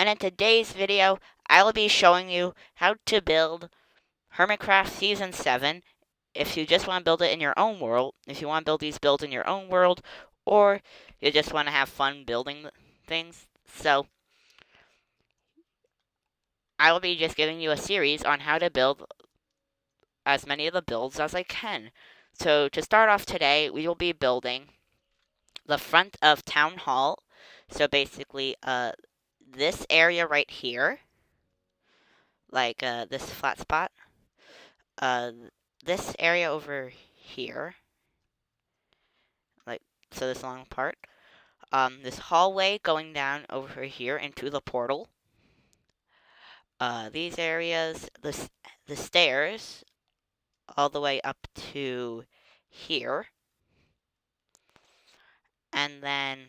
and in today's video, I will be showing you how to build Hermitcraft Season 7 if you just want to build it in your own world, if you want to build these builds in your own world, or you just want to have fun building things. So, I will be just giving you a series on how to build as many of the builds as I can. So, to start off today, we will be building the front of Town Hall. So, basically, this area right here, like this flat spot, uh, this area over here, like, so this long part, this hallway going down over here into the portal, these areas, the stairs, all the way up to here, and then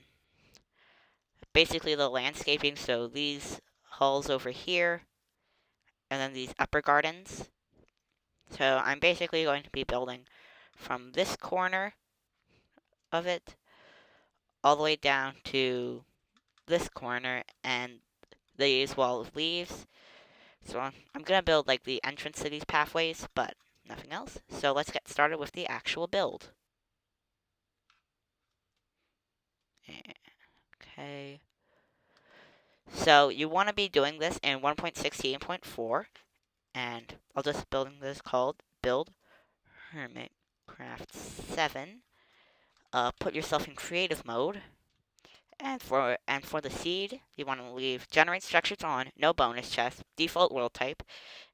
basically the landscaping, so these halls over here, and then these upper gardens. So I'm basically going to be building from this corner of it all the way down to this corner and these wall of leaves. So I'm going to build like the entrance to these pathways, but nothing else. So let's get started with the actual build. Okay. So you want to be doing this in 1.16.4, and I'll just building this called Build Hermitcraft 7. Put yourself in creative mode. And for the seed, you want to leave generate structures on, no bonus chest, default world type,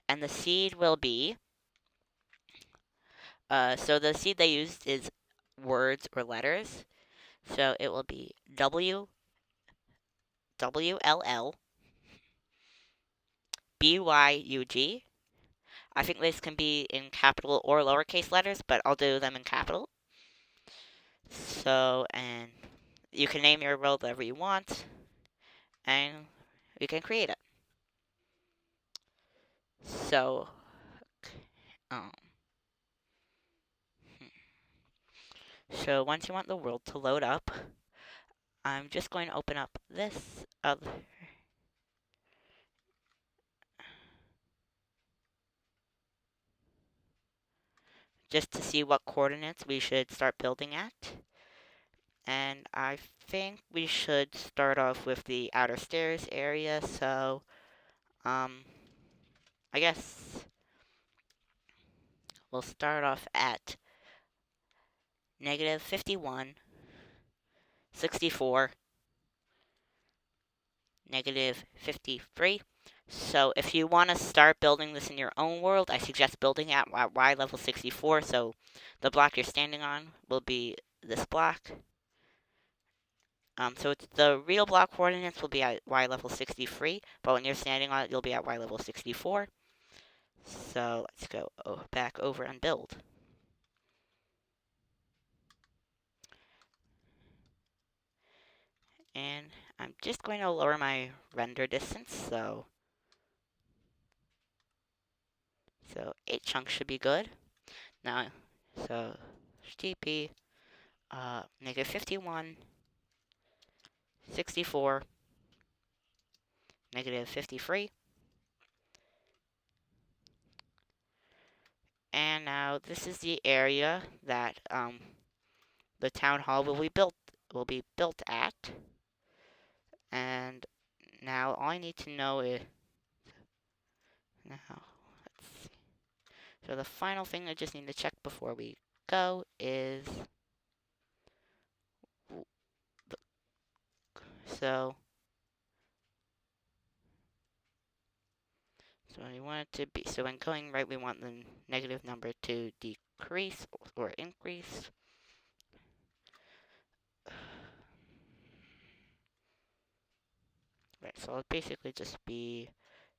and the seed will be. So the seed they used is words or letters. So it will be WLL BYUG. I think this can be in capital or lowercase letters, but I'll do them in capital. So, and you can name your world whatever you want, and you can create it. So, um, so once you want the world to load up, I'm just going to open up this other. Just to see what coordinates we should start building at. And I think we should start off with the outer stairs area, so, I guess we'll start off at negative 51, 64, negative 53. So if you want to start building this in your own world, I suggest building at Y level 64, so the block you're standing on will be this block. So it's the real block coordinates will be at Y level 63, but when you're standing on it, you'll be at Y level 64. So let's go back over and build. And I'm just going to lower my render distance, so 8 chunks should be good. Now, so HTTP, negative 51, 64, negative 53. And now this is the area that the town hall will be built at. And now all I need to know is now let's see. So the final thing I just need to check before we go is so we want it to be, so when going right, we want the negative number to decrease or increase. Right, so it'll basically just be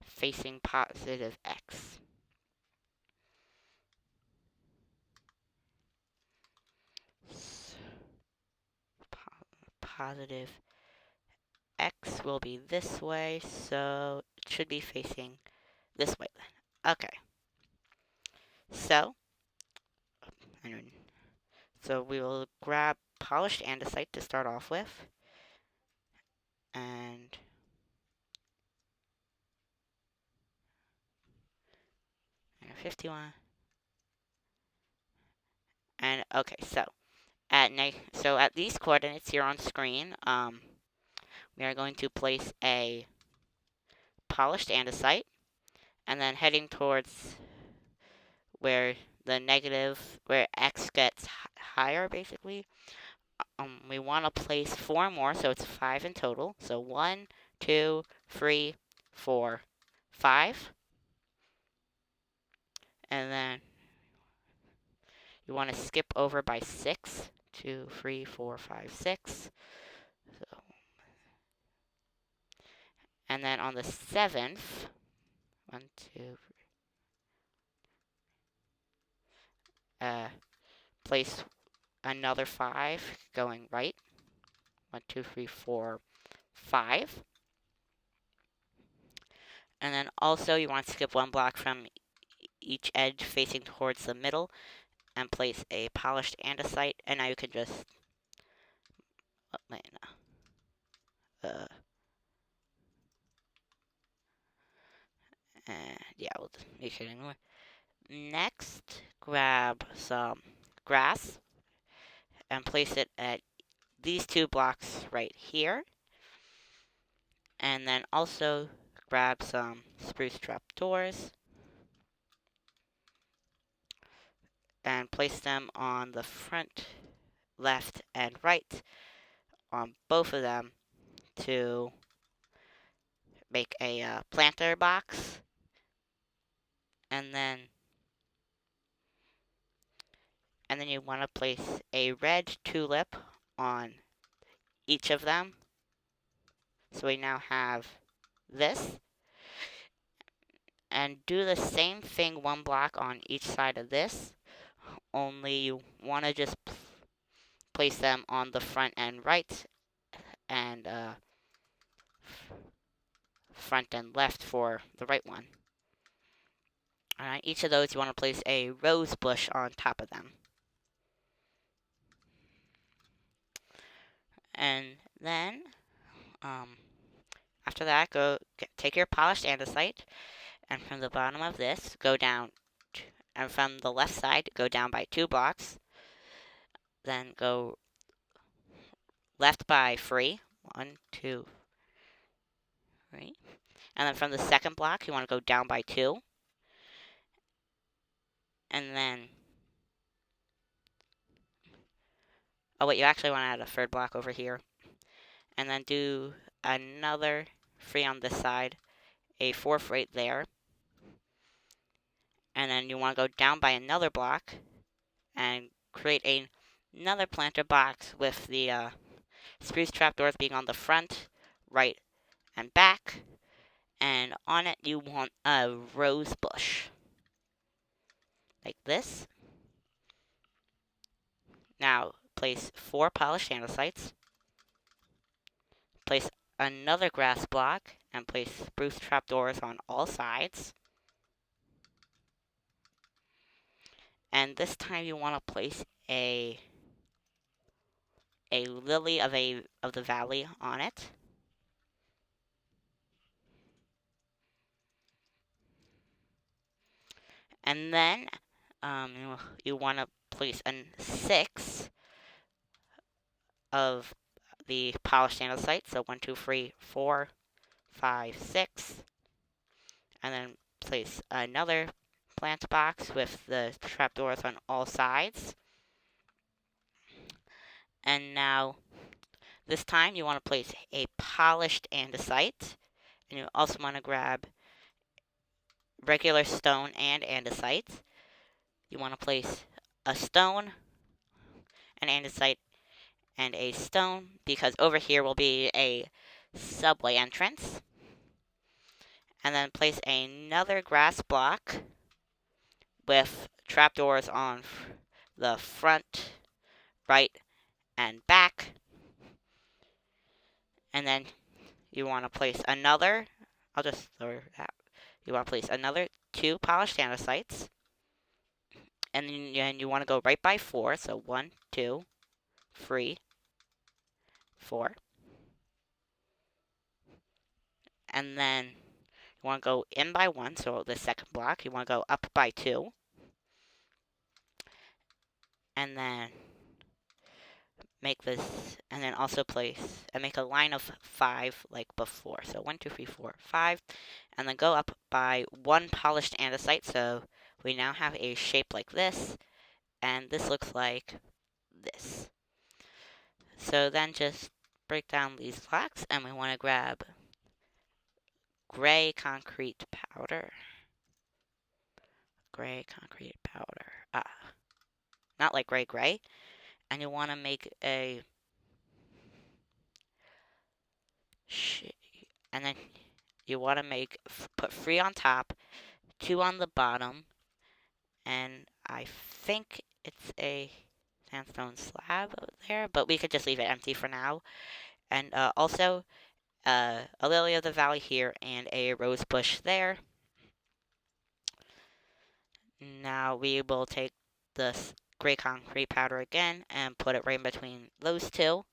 facing positive x. Positive x will be this way, so it should be facing this way then. Okay. So, we will grab polished andesite to start off with. And 51. And okay, so at these coordinates here on screen, we are going to place a polished andesite, and then heading towards where where x gets higher, basically. We want to place 4 more, so it's 5 in total. So 1, 2, 3, 4, 5. And then you want to skip over by 6. 2, 3, 4, 5, 6. So, and then on the 7th, 1, 2, place another 5 going right. 1, 2, 3, 4, 5. And then also you want to skip 1 block from each edge facing towards the middle and place a polished andesite. And now you can just yeah, we'll make it anyway. Next, grab some grass and place it at these 2 blocks right here. And then also grab some spruce trapdoors and place them on the front, left, and right on both of them to make a planter box. And then you want to place a red tulip on each of them. So we now have this. And do the same thing 1 block on each side of this, only you want to just place them on the front and right, and front and left for the right one. Alright, each of those you want to place a rose bush on top of them. And then, after that, take your polished andesite, and from the bottom of this, go down, and from the left side, go down by 2 blocks. Then go left by 3. 1, 2, 3. And then from the second block, you want to go down by 2. And then, oh wait, you actually want to add a 3rd block over here. And then do another 3 on this side, a 4th right there. And then you want to go down by another block and create another planter box with the spruce trapdoors being on the front, right, and back. And on it you want a rose bush, like this. Now place 4 polished andesites, place another grass block, and place spruce trapdoors on all sides. And this time you want to place a lily of the valley on it. And then you want to place 6 of the polished andesite. So 1, 2, 3, 4, 5, 6. And then place another plant box with the trapdoors on all sides. And now, this time you want to place a polished andesite. And you also want to grab regular stone and andesite. You want to place a stone, an andesite, and a stone, because over here will be a subway entrance. And then place another grass block with trapdoors on the front, right, and back. And then you want to place another, I'll just throw that. You want to place another 2 polished andesites. And then you want to go right by 4. So 1, 2, 3, 4. And then You want to go in by 1, so the second block. You want to go up by 2. And then make this, and then also place, and make a line of 5 like before. So 1, 2, 3, 4, 5. And then go up by 1 polished andesite. So we now have a shape like this. And this looks like this. So then just break down these blocks, and we want to grab gray concrete powder. Gray concrete powder. Not like gray. And you want to make a and then you want to put 3 on top, 2 on the bottom, and I think it's a sandstone slab there, but we could just leave it empty for now. And also a lily of the valley here and a rose bush there. Now we will take this gray concrete powder again and put it right in between those two.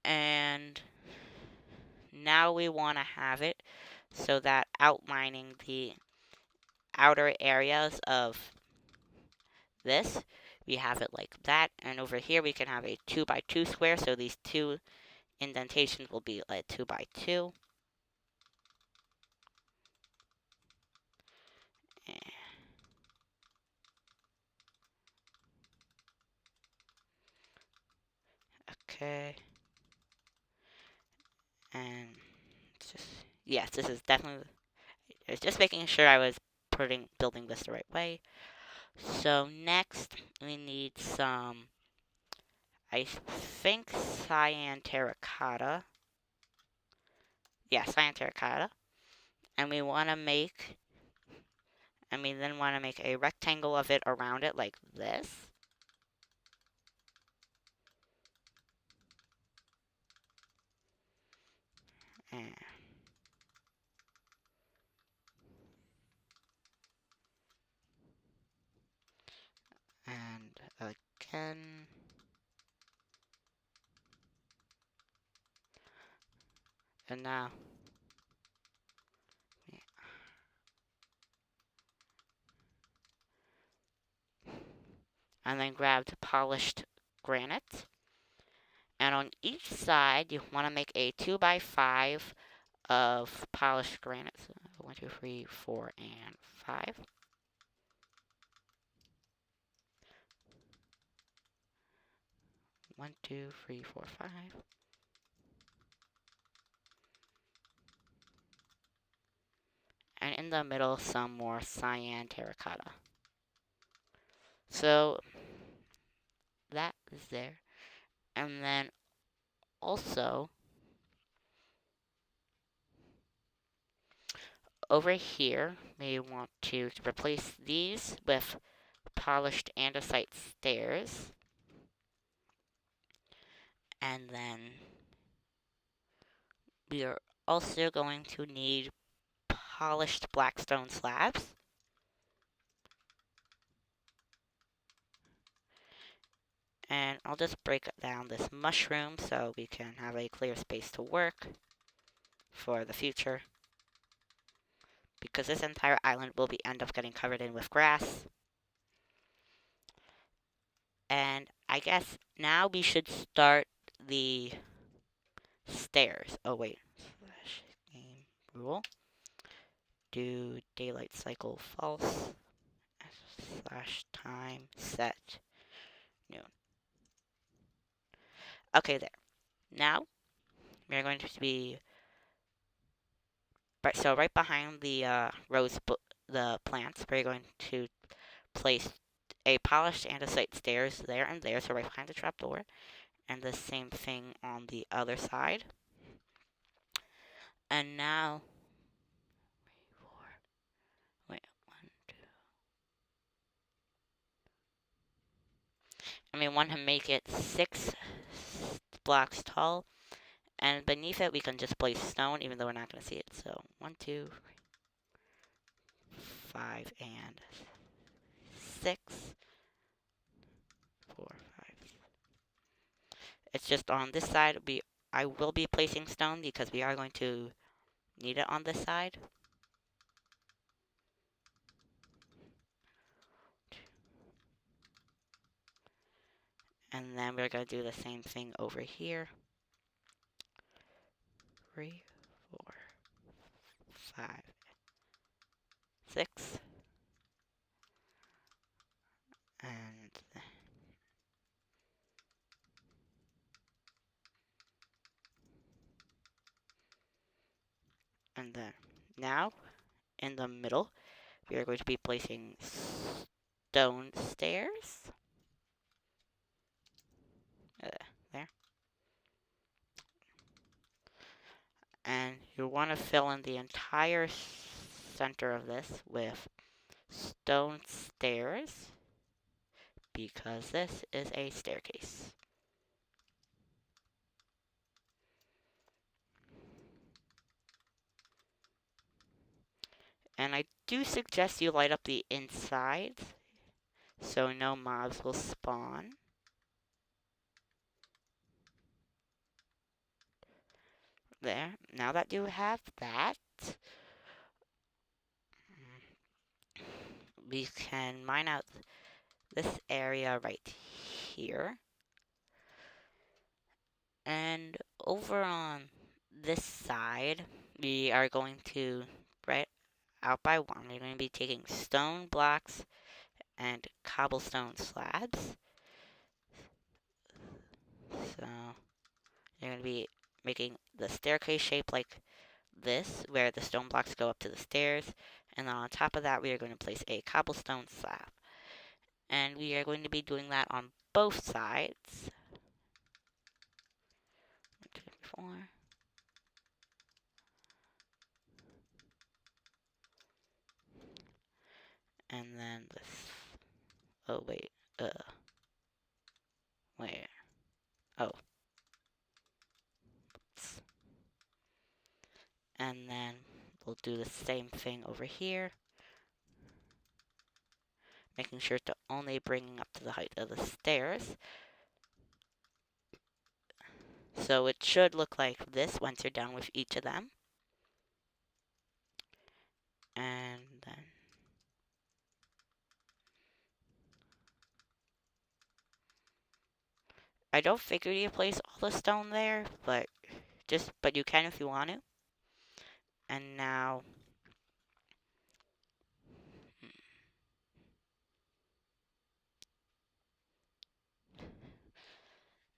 And now we want to have it so that outlining the outer areas of this, we have it like that. And over here we can have a 2 by 2 square, so these 2 indentations will be like 2 by 2. Okay. And just, yes, this is definitely, I was just making sure I was building this the right way. So next we need some, I think, cyan terracotta. Yeah, cyan terracotta. And we want to make, and we then want to make a rectangle of it around it like this. And again. And now. And then grabbed polished granite. And on each side, you want to make a 2 by 5 of polished granite. So 1, 2, 3, 4, and 5. One, two, three, four, 5. And in the middle, some more cyan terracotta. So that is there. And then also, over here, we want to replace these with polished andesite stairs. And then we are also going to need polished blackstone slabs. And I'll just break down this mushroom so we can have a clear space to work for the future. Because this entire island will end up getting covered in with grass. And I guess now we should start the stairs. Oh wait, /game rule. Do daylight cycle false /time set noon. Okay, there. Now we're going to be right behind the the plants. We're going to place a polished andesite stairs there and there, so right behind the trapdoor, and the same thing on the other side. And now, wait, 1, 2. And we want to make it 6 blocks tall, and beneath it we can just place stone, even though we're not going to see it. So 1, 2, 3, 5, and 6, 4, 5. It's just on this side we I will be placing stone because we are going to need it on this side. And then we're going to do the same thing over here. 3, 4, 5, 6. And then now in the middle, we are going to be placing stone stairs. There. And you want to fill in the entire center of this with stone stairs because this is a staircase. And I do suggest you light up the inside so no mobs will spawn. There. Now that you have that, we can mine out this area right here. And over on this side, we are going to, right out by one, we're going to be taking stone blocks and cobblestone slabs. So you're going to be making the staircase shape like this, where the stone blocks go up to the stairs. And then on top of that, we are going to place a cobblestone slab. And we are going to be doing that on both sides. 1, 2, 3, 4. And then this. Oh, wait. Where? Oh. And then we'll do the same thing over here. Making sure to only bring up to the height of the stairs. So it should look like this once you're done with each of them. And then I don't figure you place all the stone there, but you can if you want to. And now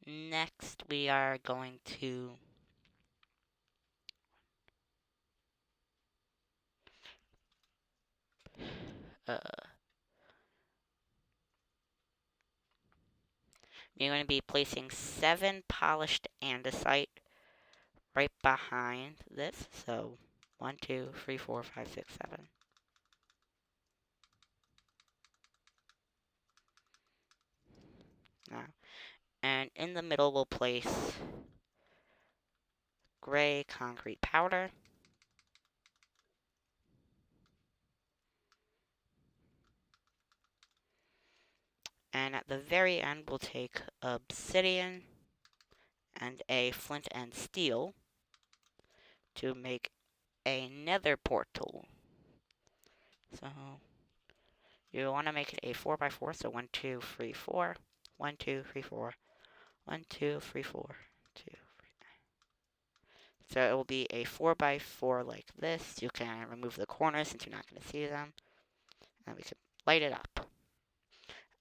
next we are going to we're going to be placing 7 polished andesite right behind this. So 1, 2, 3, 4, 5, 6, 7. Now, and in the middle we'll place gray concrete powder. And at the very end, we'll take obsidian and a flint and steel to make a nether portal. So you want to make it a 4x4. So 1, 2, 3, 4. 1, 2, 3, 4. 1, 2, 3, 4. 2, 3. So it will be a 4x4 like this. You can remove the corners since you're not going to see them. And we can light it up.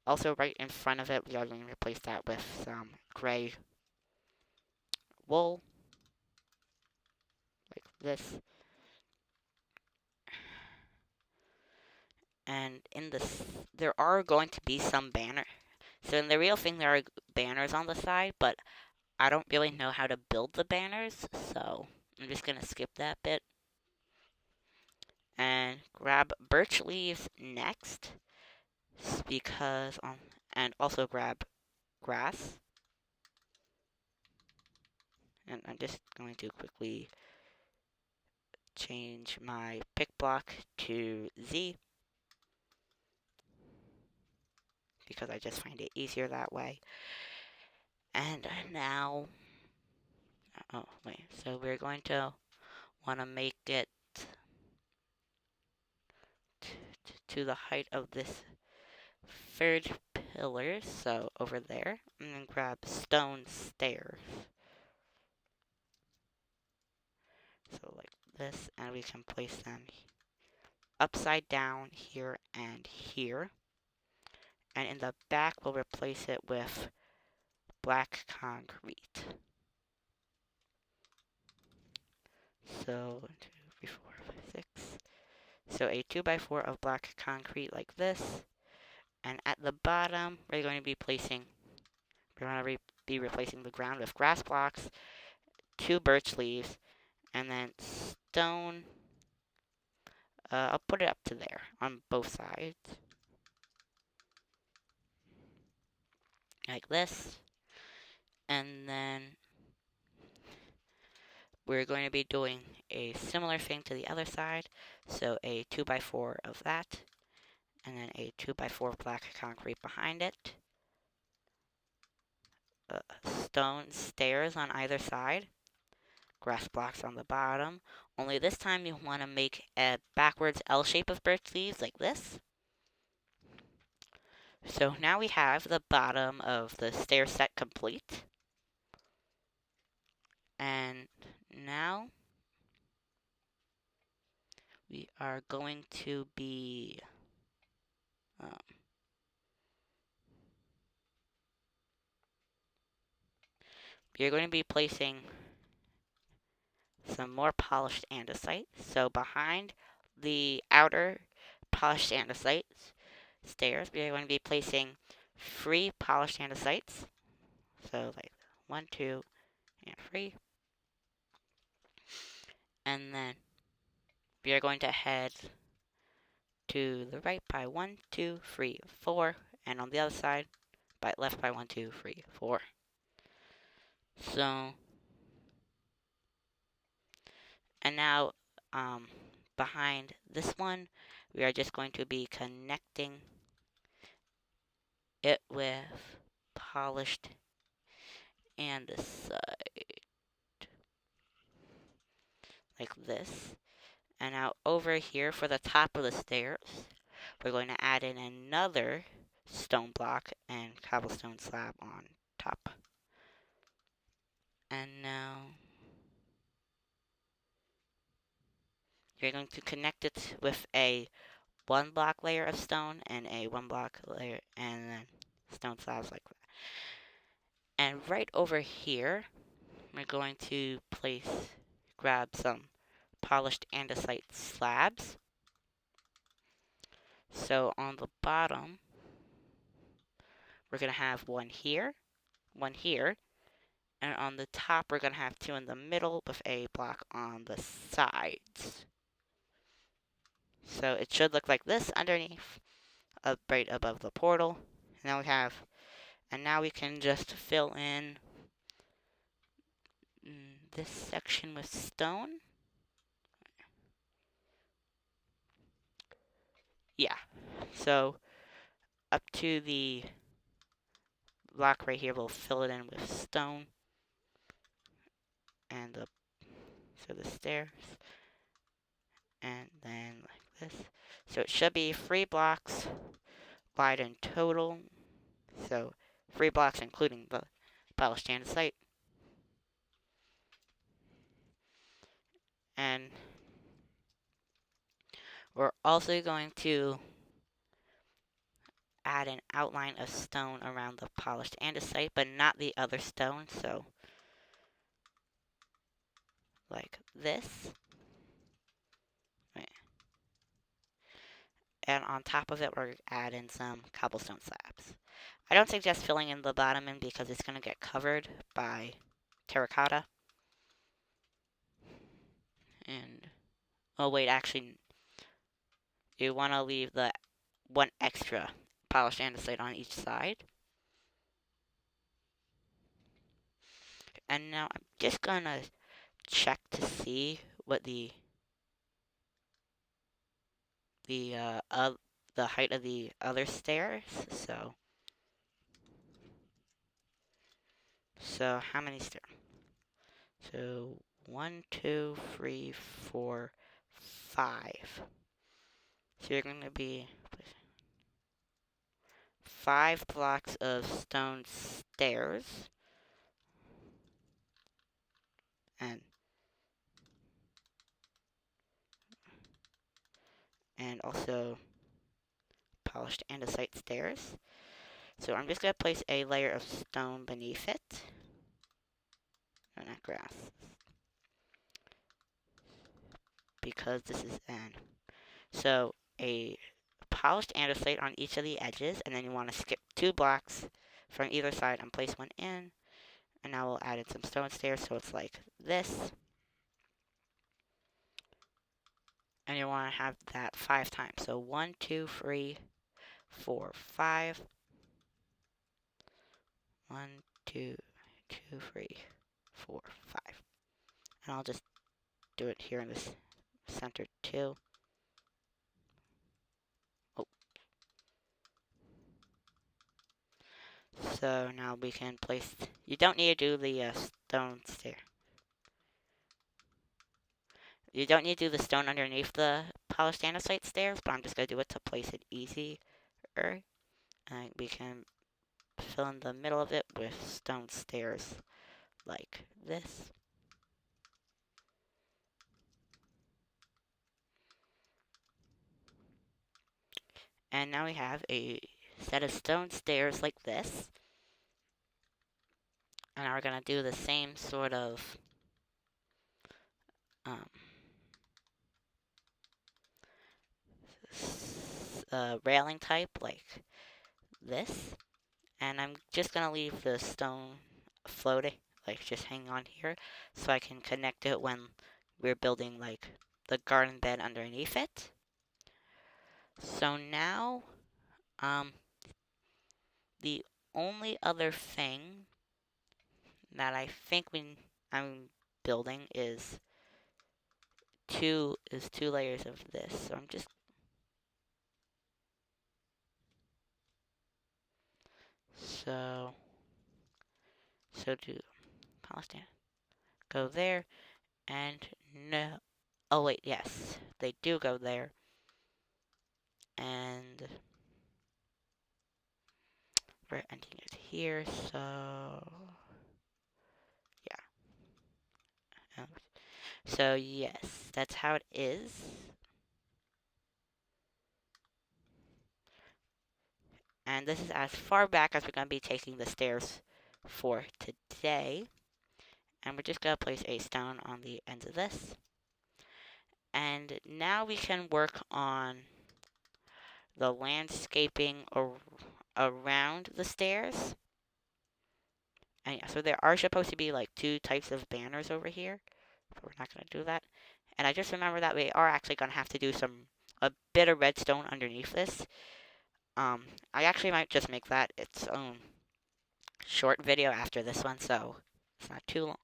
Also, right in front of it, we are going to replace that with some gray wool. Like this. And in this, there are going to be some banners. So in the real thing, there are banners on the side, but I don't really know how to build the banners, so I'm just going to skip that bit. And grab birch leaves next, because, and also grab grass. And I'm just going to quickly change my pick block to Z, because I just find it easier that way. And now Oh, wait. So we're going to want to make it to the height of this third pillar. So over there, I'm going to grab stone stairs. So like this, and we can place them upside down here and here. And in the back, we'll replace it with black concrete. So 1, 2, 3, 4, 5, 6. So a 2x4 of black concrete like this. And at the bottom, we're going to be replacing the ground with grass blocks, 2 birch leaves, and then stone. I'll put it up to there on both sides. Like this. And then we're going to be doing a similar thing to the other side. So a 2x4 of that. And then a 2x4 black concrete behind it. Stone stairs on either side. Grass blocks on the bottom. Only this time you want to make a backwards L shape of birch leaves like this. So now we have the bottom of the stair set complete. And now we are going to be placing some more polished andesite. So behind the outer polished andesite stairs, we are going to be placing 3 polished andesites. So like 1, 2, and 3. And then we are going to head to the right by 1, 2, 3, 4, and on the other side, by left by 1, 2, 3, 4. So, and now, behind this one, we are just going to be connecting it with polished andesite, like this. And now over here for the top of the stairs, we're going to add in another stone block and cobblestone slab on top. And now you're going to connect it with a 1 block layer of stone and a 1 block layer and then stone slabs like that. And right over here, we're going to grab some polished andesite slabs. So on the bottom, we're going to have one here, and on the top, we're going to have 2 in the middle with a block on the sides. So it should look like this underneath, right above the portal. And now we can just fill in this section with stone. Yeah. So up to the block right here, we'll fill it in with stone. And the stairs. And then like this. So it should be 3 blocks wide in total. So 3 blocks including the polished andesite. And we're also going to add an outline of stone around the polished andesite, but not the other stone. So like this. Right. And on top of it, we're adding some cobblestone slabs. I don't suggest filling in the bottom end because it's going to get covered by terracotta. And, oh wait, actually, you want to leave the 1 extra polished andesite on each side. And now I'm just going to check to see what the height of the other stairs. So how many stairs? So 1, 2, 3, 4, 5. So you're going to be 5 blocks of stone stairs. And also polished andesite stairs. So I'm just going to place a layer of stone beneath it. No, not grass. Because this is an. So a polished andesite on each of the edges, and then you want to skip 2 blocks from either side and place one in. And now we'll add in some stone stairs, so it's like this. And you want to have that 5 times. So 1, 2, 3, 4, 5. 1, 2, 2, 3, 4, 5. And I'll just do it here in this center too. Oh. So now we can place. You don't need to do the stone stair. You don't need to do the stone underneath the polished andesite stairs, but I'm just going to do it to place it easier. And we can fill in the middle of it with stone stairs like this. And now we have a set of stone stairs like this. And now we're going to do the same sort of railing type like this. And I'm just going to leave the stone floating, like just hanging on here, so I can connect it when we're building like the garden bed underneath it. So now, the only other thing that I think I'm building is two layers of this. So I'm just do polished go there, and no. Oh wait, yes, they do go there, and we're ending it here. So yeah. So yes, that's how it is. And this is as far back as we're going to be taking the stairs for today. And we're just going to place a stone on the ends of this. And now we can work on the landscaping around the stairs. And yeah, so there are supposed to be like 2 types of banners over here, but we're not going to do that. And I just remember that we are actually going to have to do a bit of redstone underneath this. I actually might just make that its own short video after this one, so it's not too long.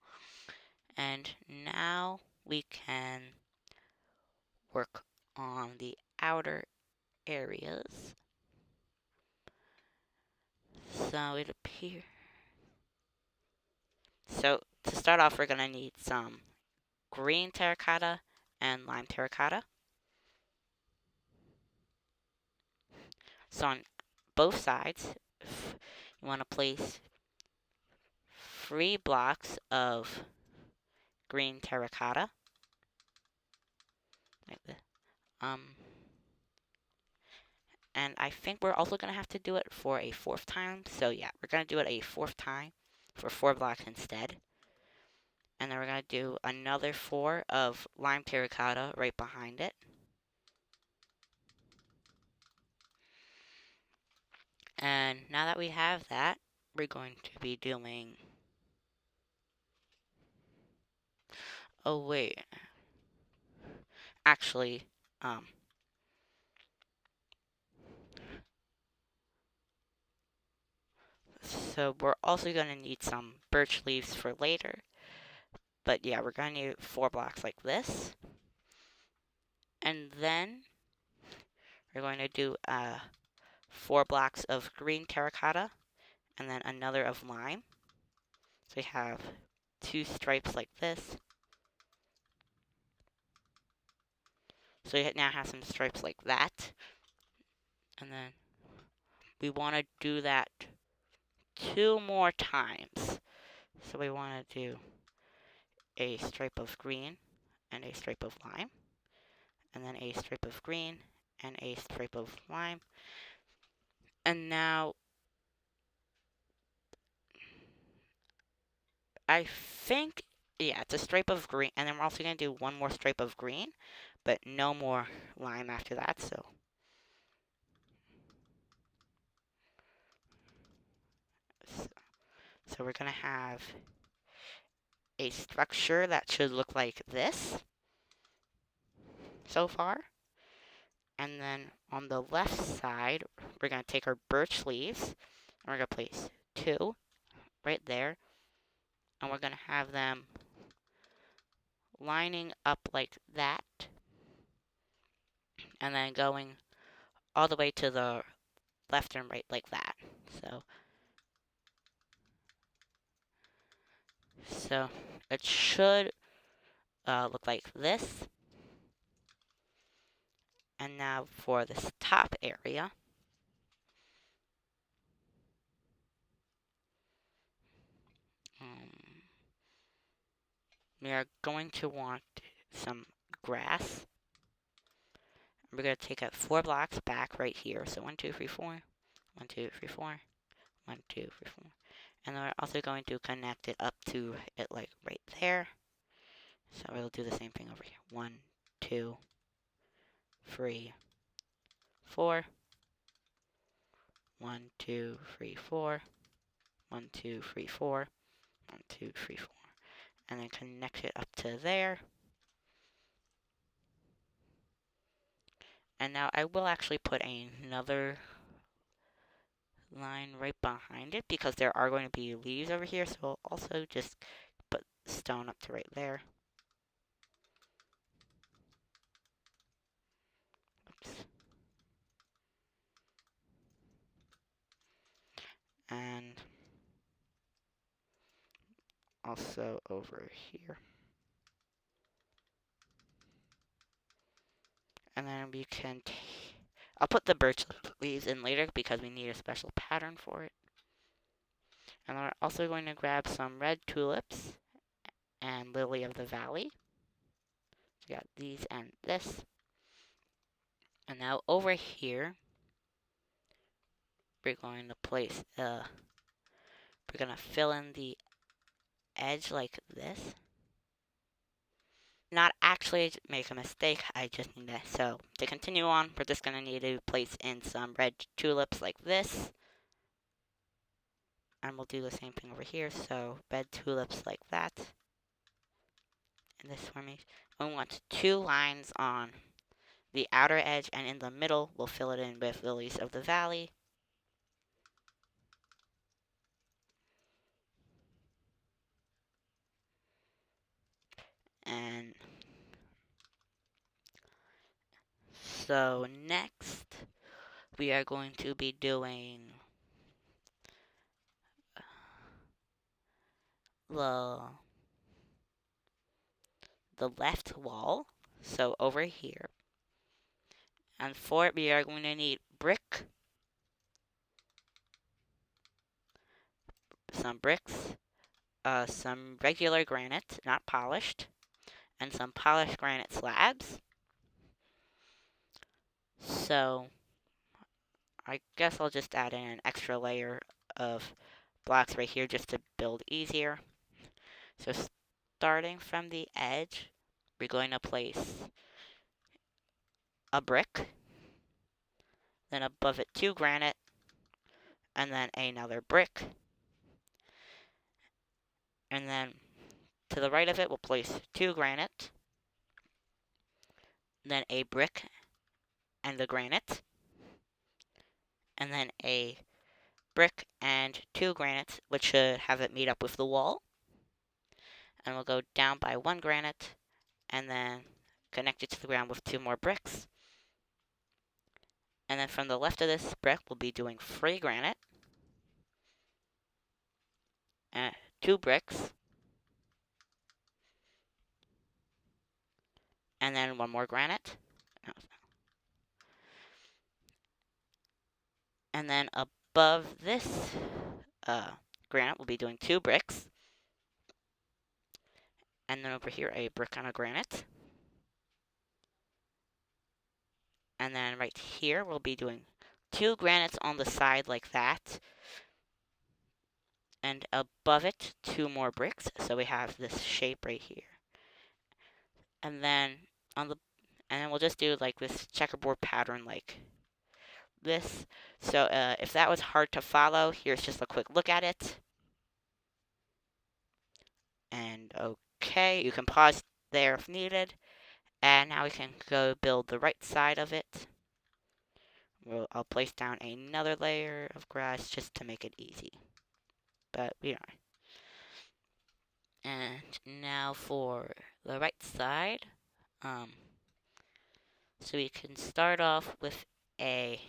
And now we can work on the outer areas. So it appears. So to start off, we're gonna need some green terracotta and lime terracotta. So on both sides, you want to place 3 blocks of green terracotta. Like this. And I think we're also going to have to do it for a 4th time. So yeah, we're going to do it a 4th time for 4 blocks instead. And then we're going to do another 4 of lime terracotta right behind it. And now that we have that, we're going to be doing... Oh, wait. Actually, so we're also going to need some birch leaves for later. But yeah, we're going to need 4 blocks like this. And then we're going to do 4 blocks of green terracotta and then another of lime. So we have 2 stripes like this. So you now have some stripes like that. And then we want to do that 2 more times. So we want to do a stripe of green and a stripe of lime, and then a stripe of green and a stripe of lime. And now I think, yeah, it's a stripe of green, and then we're also going to do 1 more stripe of green, but no more lime after that. So we're going to have a structure that should look like this so far. And then on the left side, we're going to take our birch leaves, and we're going to place 2 right there. And we're going to have them lining up like that. And then going all the way to the left and right like that. So it should look like this. And now for this top area, we are going to want some grass. We're going to take up 4 blocks back right here. So 1, 2, 3, 4. 1, 2, 3, 4. 1, 2, 3, 4. And then we're also going to connect it up to it like right there. So we'll do the same thing over here. 1, 2, 3, 4. 1, 2, 3, 4. 1, 2, 3, 4. 1, 2, 3, 4. And then connect it up to there. And now I will actually put another line right behind it because there are going to be leaves over here. So I'll also just put stone up to right there. Oops. And also over here. And then we can I'll put the birch leaves in later because we need a special pattern for it. And we're also going to grab some red tulips and lily of the valley. We got these and this. And now over here, we're going to place, we're going to fill in the edge like this. Not actually make a mistake, I just need to, so to continue on, we're just going to need to place in some red tulips like this. And we'll do the same thing over here, so red tulips like that. In this formation, we want 2 lines on the outer edge, and in the middle, we'll fill it in with lilies of the valley. And so next, we are going to be doing the left wall, so over here. And for it, we are going to need brick, some bricks, some regular granite, not polished, and some polished granite slabs. So I guess I'll just add in an extra layer of blocks right here just to build easier. So starting from the edge, we're going to place a brick, then above it 2 granite, and then another brick. And then to the right of it, we'll place 2 granite, then a brick and the granite, and then a brick and 2 granites, which should have it meet up with the wall. And we'll go down by 1 granite, and then connect it to the ground with 2 more bricks. And then from the left of this brick, we'll be doing 3 granite, and 2 bricks, and then one more granite. And then above this granite, we'll be doing 2 bricks. And then over here, a brick on a granite. And then right here, we'll be doing 2 granites on the side like that. And above it, 2 more bricks. So we have this shape right here. And then we'll just do like this checkerboard pattern like this. So if that was hard to follow, here's just a quick look at it. And okay, you can pause there if needed. And now we can go build the right side of it. I'll place down another layer of grass just to make it easy. But we don't. And now for the right side. So we can start off with a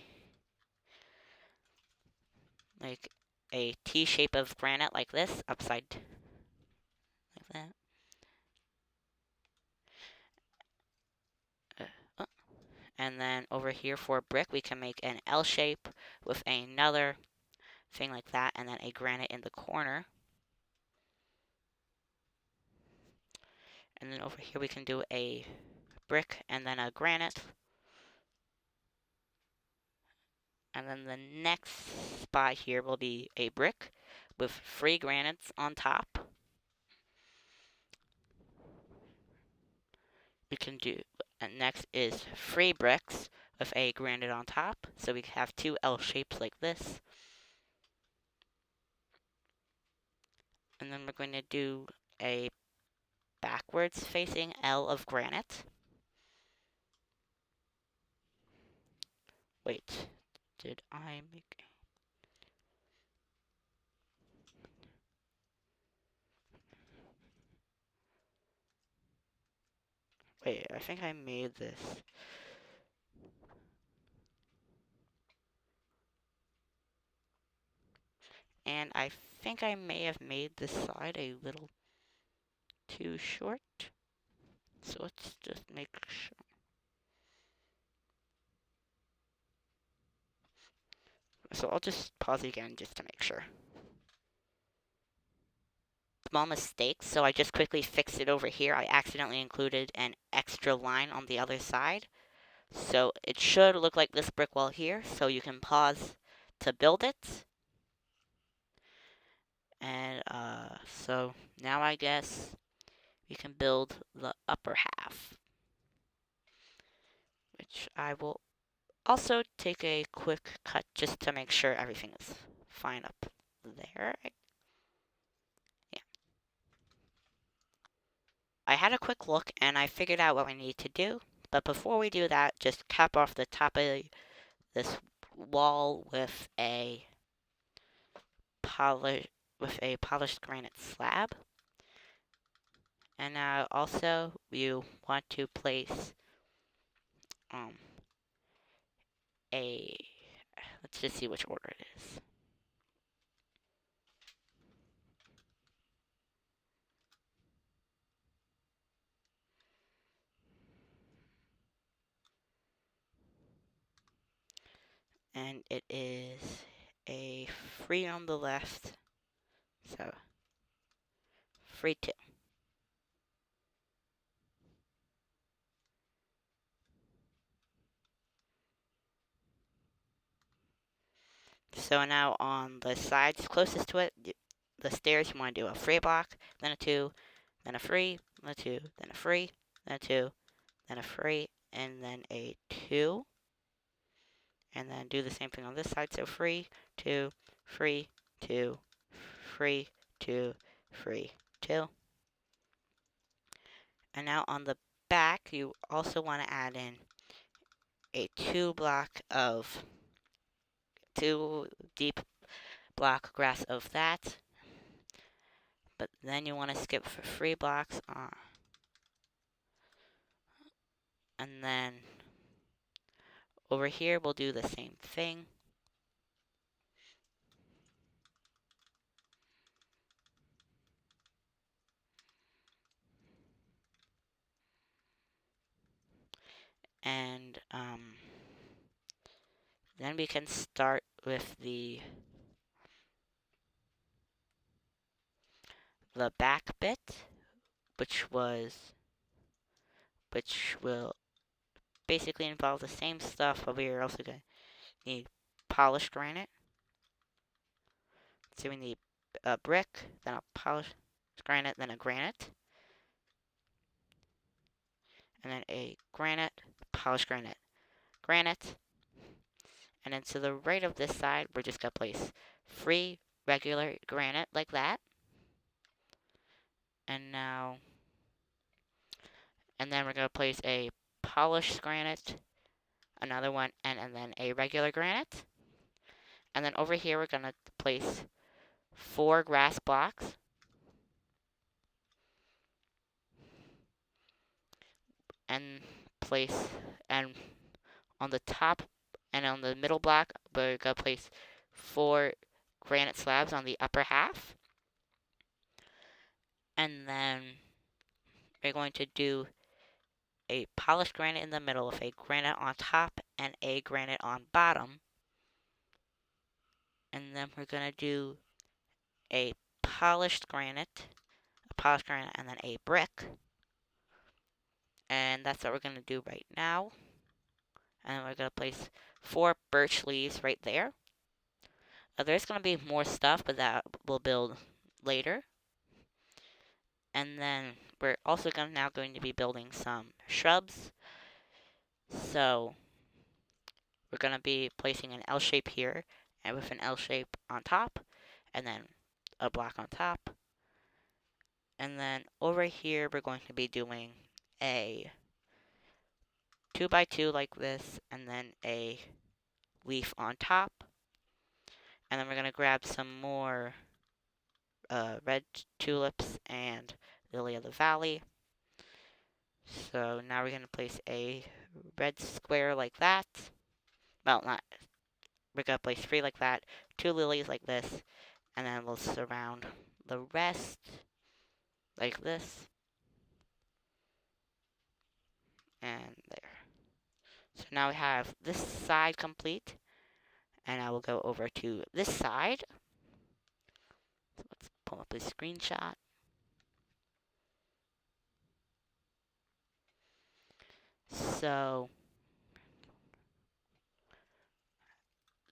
T shape of granite like this, upside like that. And then over here for a brick, we can make an L shape with another thing like that, and then a granite in the corner. And then over here we can do a brick and then a granite. And then the next spot here will be a brick with 3 granites on top. We can do, and next is 3 bricks with a granite on top. So we have 2 L shapes like this. And then we're going to do a backwards facing L of granite. Wait, did I make... Wait, I think I made this. And I think I may have made this side a little too short. So let's just make sure. So I'll just pause again just to make sure. Small mistake, so I just quickly fixed it over here. I accidentally included an extra line on the other side. So it should look like this brick wall here, so you can pause to build it. And so now I guess we can build the upper half, which I will also take a quick cut just to make sure everything is fine up there. Yeah. I had a quick look and I figured out what we need to do. But before we do that, just cap off the top of this wall with a polished granite slab. And now also you want to place let's just see which order it is. And it is a 3 on the left, so 3, 2. So now on the sides closest to it, the stairs, you want to do a 3 block, then a 2, then a 3, then a 2, then a 3, then a 2, then a 3, and then a 2. And then do the same thing on this side, so 3, 2, 3, 2, 3, 2, 3, 2. And now on the back, you also want to add in a 2 deep block grass of that. But then you want to skip for 3 blocks. And then over here, we'll do the same thing. Then we can start with the back bit, which will basically involve the same stuff, but we are also going to need polished granite. So we need a brick, then a polished granite, then a granite, and then a granite, polished granite, granite. And then to the right of this side, we're just going to place free regular granite like that. And then we're going to place a polished granite, another one, and then a regular granite. And then over here, we're going to place 4 grass blocks. And and on the top and on the middle block, we're going to place 4 granite slabs on the upper half. And then we're going to do a polished granite in the middle with a granite on top and a granite on bottom. And then we're going to do a polished granite, and then a brick. And that's what we're going to do right now. And we're going to place 4 birch leaves right there. There's going to be more stuff, but that we'll build later. And then we're also now going to be building some shrubs. So we're going to be placing an L shape here, and with an L shape on top, and then a block on top. And then over here, we're going to be doing a 2x2 like this, and then a leaf on top. And then we're going to grab some more red tulips and lily of the valley. So now we're going to place a red square like that. Well, we're going to place 3 like that, 2 lilies like this, and then we'll surround the rest like this. And there. So now we have this side complete. And I will go over to this side. So let's pull up a screenshot. So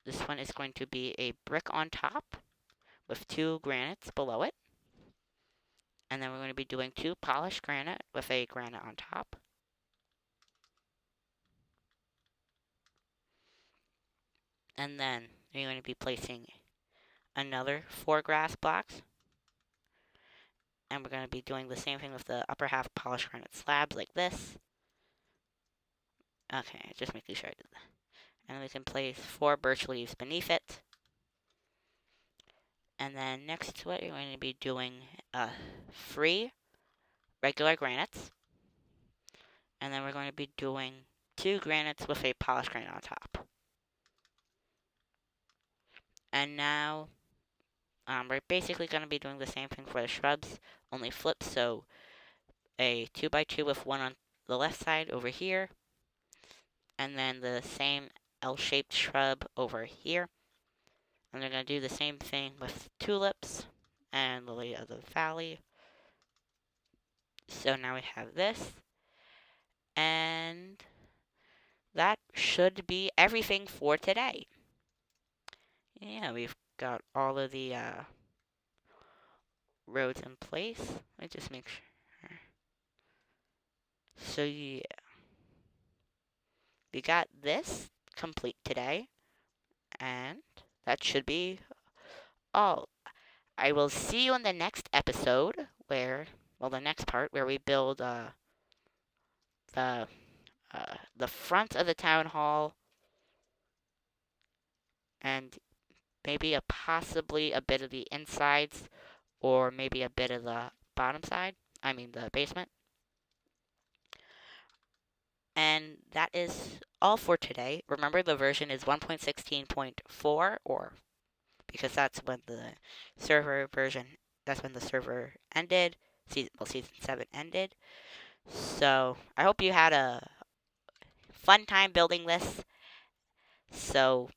this one is going to be a brick on top with 2 granites below it. And then we're going to be doing 2 polished granite with a granite on top. And then you're going to be placing another 4 grass blocks. And we're going to be doing the same thing with the upper half polished granite slabs like this. Okay, just making sure I did that. And then we can place 4 birch leaves beneath it. And then next to it, you're going to be doing 3 regular granites. And then we're going to be doing 2 granites with a polished granite on top. And now we're basically going to be doing the same thing for the shrubs, only flipped. So a 2x2 with 1 on the left side over here. And then the same L-shaped shrub over here. And they're going to do the same thing with tulips and lily of the valley. So now we have this. And that should be everything for today. Yeah, we've got all of the roads in place. Let me just make sure. So yeah, we got this complete today. And that should be all. I will see you in the next episode the next part where we build the front of the town hall and maybe possibly a bit of the insides or maybe a bit of the bottom side. I mean the basement. And that is all for today. Remember the version is 1.16.4 or because that's when the server ended. Season 7 ended. So I hope you had a fun time building this. So So